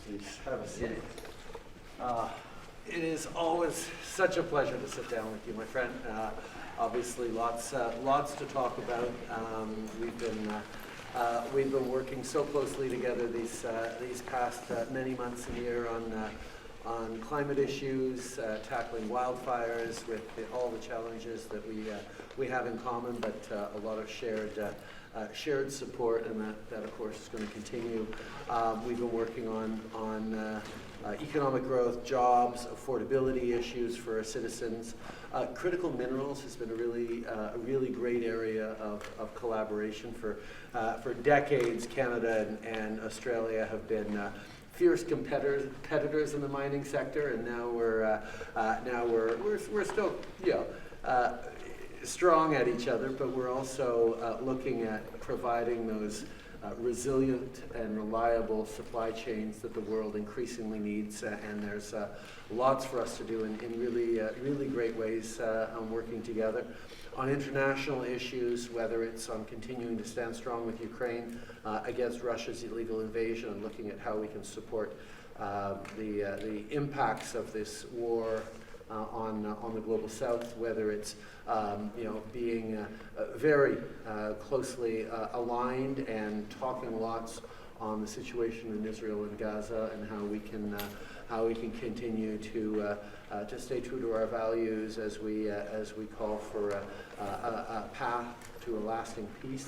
Please have a seat. It is always such a pleasure to sit down with you, my friend. Obviously, lots to talk about. We've been working so closely together these past many months and year on climate issues, tackling wildfires with all the challenges that we have in common, but a lot of shared support, and that of course is going to continue. We've been working on economic growth, jobs, affordability issues for our citizens. Critical minerals has been a really great area of collaboration for decades. Canada and Australia have been fierce competitors in the mining sector, and now we're still strong at each other, but we're also looking at providing those resilient and reliable supply chains that the world increasingly needs, and there's lots for us to do in really great ways on working together. On international issues, whether it's on continuing to stand strong with Ukraine against Russia's illegal invasion and looking at how we can support the impacts of this war on the global south, whether it's being very closely aligned and talking lots on the situation in Israel and Gaza, and how we can continue to stay true to our values as we call for a path to a lasting peace.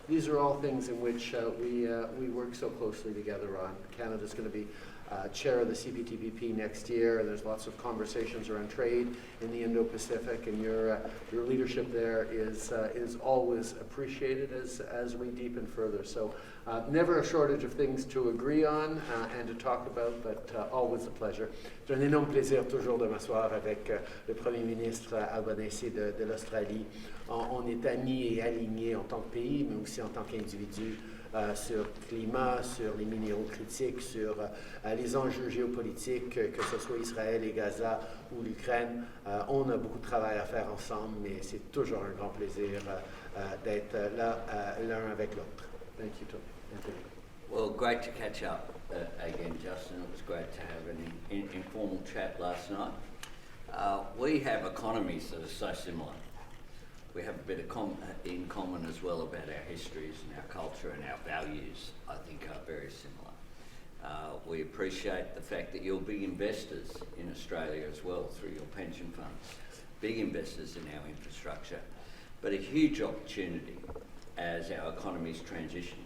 These are all things in which we work so closely together on. Canada's going to be chair of the CPTPP next year, and there's lots of conversations around trade in the Indo-Pacific, and your leadership there is always appreciated as we deepen further. So never a shortage of things to agree on and to talk about, but always a pleasure. C'est un énorme plaisir toujours de m'asseoir avec le Premier ministre Albanese de l'Australie. On est amis et alignés en tant que pays, mais aussi en tant qu'individu. Sur le climat, sur les minéraux critiques, sur les enjeux géopolitiques, que ce soit Israël et Gaza ou l'Ukraine. On a beaucoup de travail à faire ensemble, mais c'est toujours un grand plaisir d'être là l'un avec l'autre. Thank you, Anthony. Well, great to catch up again, Justin. It was great to have an informal chat last night. We have economies that are so similar. We have a bit in common as well about our histories and our culture, and our values, I think, are very similar. We appreciate the fact that you're big investors in Australia as well through your pension funds, big investors in our infrastructure, but a huge opportunity as our economies transition.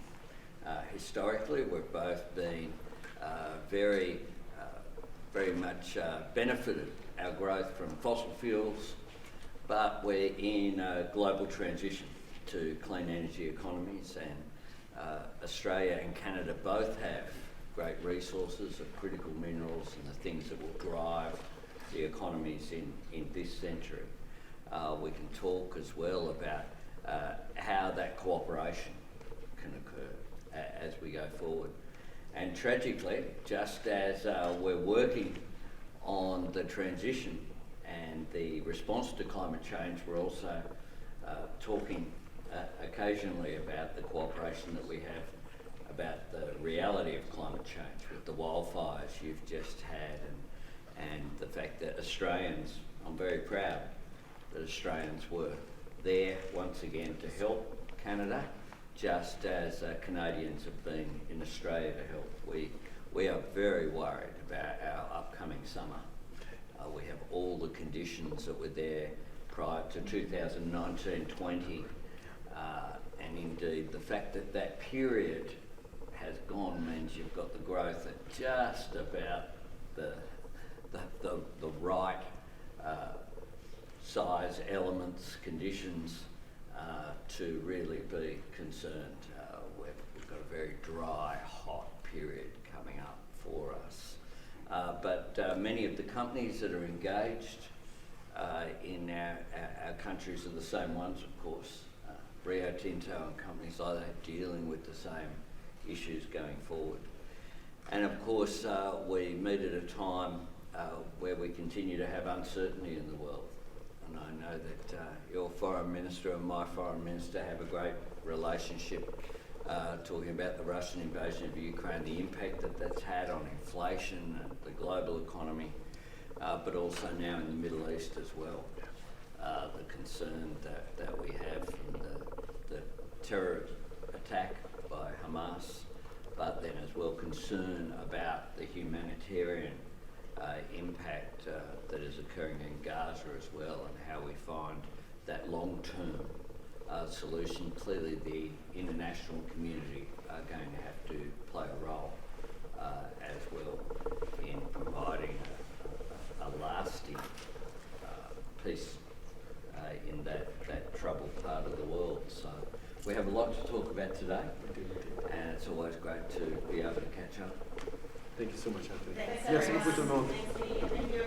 Historically, we've both been very much benefited our growth from fossil fuels, but we're in a global transition to clean energy economies, and Australia and Canada both have great resources of critical minerals and the things that will drive the economies in this century. We can talk as well about how that cooperation can occur as we go forward. And tragically, just as we're working on the transition and the response to climate change, we're also talking occasionally about the cooperation that we have about the reality of climate change with the wildfires you've just had, and the fact that Australians, I'm very proud that Australians were there once again to help Canada, just as Canadians have been in Australia to help. We are very worried about our upcoming summer. We have all the conditions that were there prior to 2019-20, and indeed the fact that that period has gone means you've got the growth at just about the right size, elements, conditions to really be concerned. We've got a very dry, hot period coming up for us. But many of the companies that are engaged in our countries are the same ones, of course. Rio Tinto and companies like that dealing with the same issues going forward. And of course, we meet at a time where we continue to have uncertainty in the world. And I know that your Foreign Minister and my Foreign Minister have a great relationship talking about the Russian invasion of Ukraine, the impact that that's had on inflation and the global economy, but also now in the Middle East as well. The concern that we have from the terror attack by Hamas, but then as well concern about the humanitarian impact that is occurring in Gaza as well, and how we find that long-term solution. Clearly the international community are going to have to play a role as well in providing a lasting peace in that troubled part of the world. So we have a lot to talk about today, and it's always great to be able to catch up. Thank you so much, Anthony. Thanks, Yes, everyone. écoute tout le monde.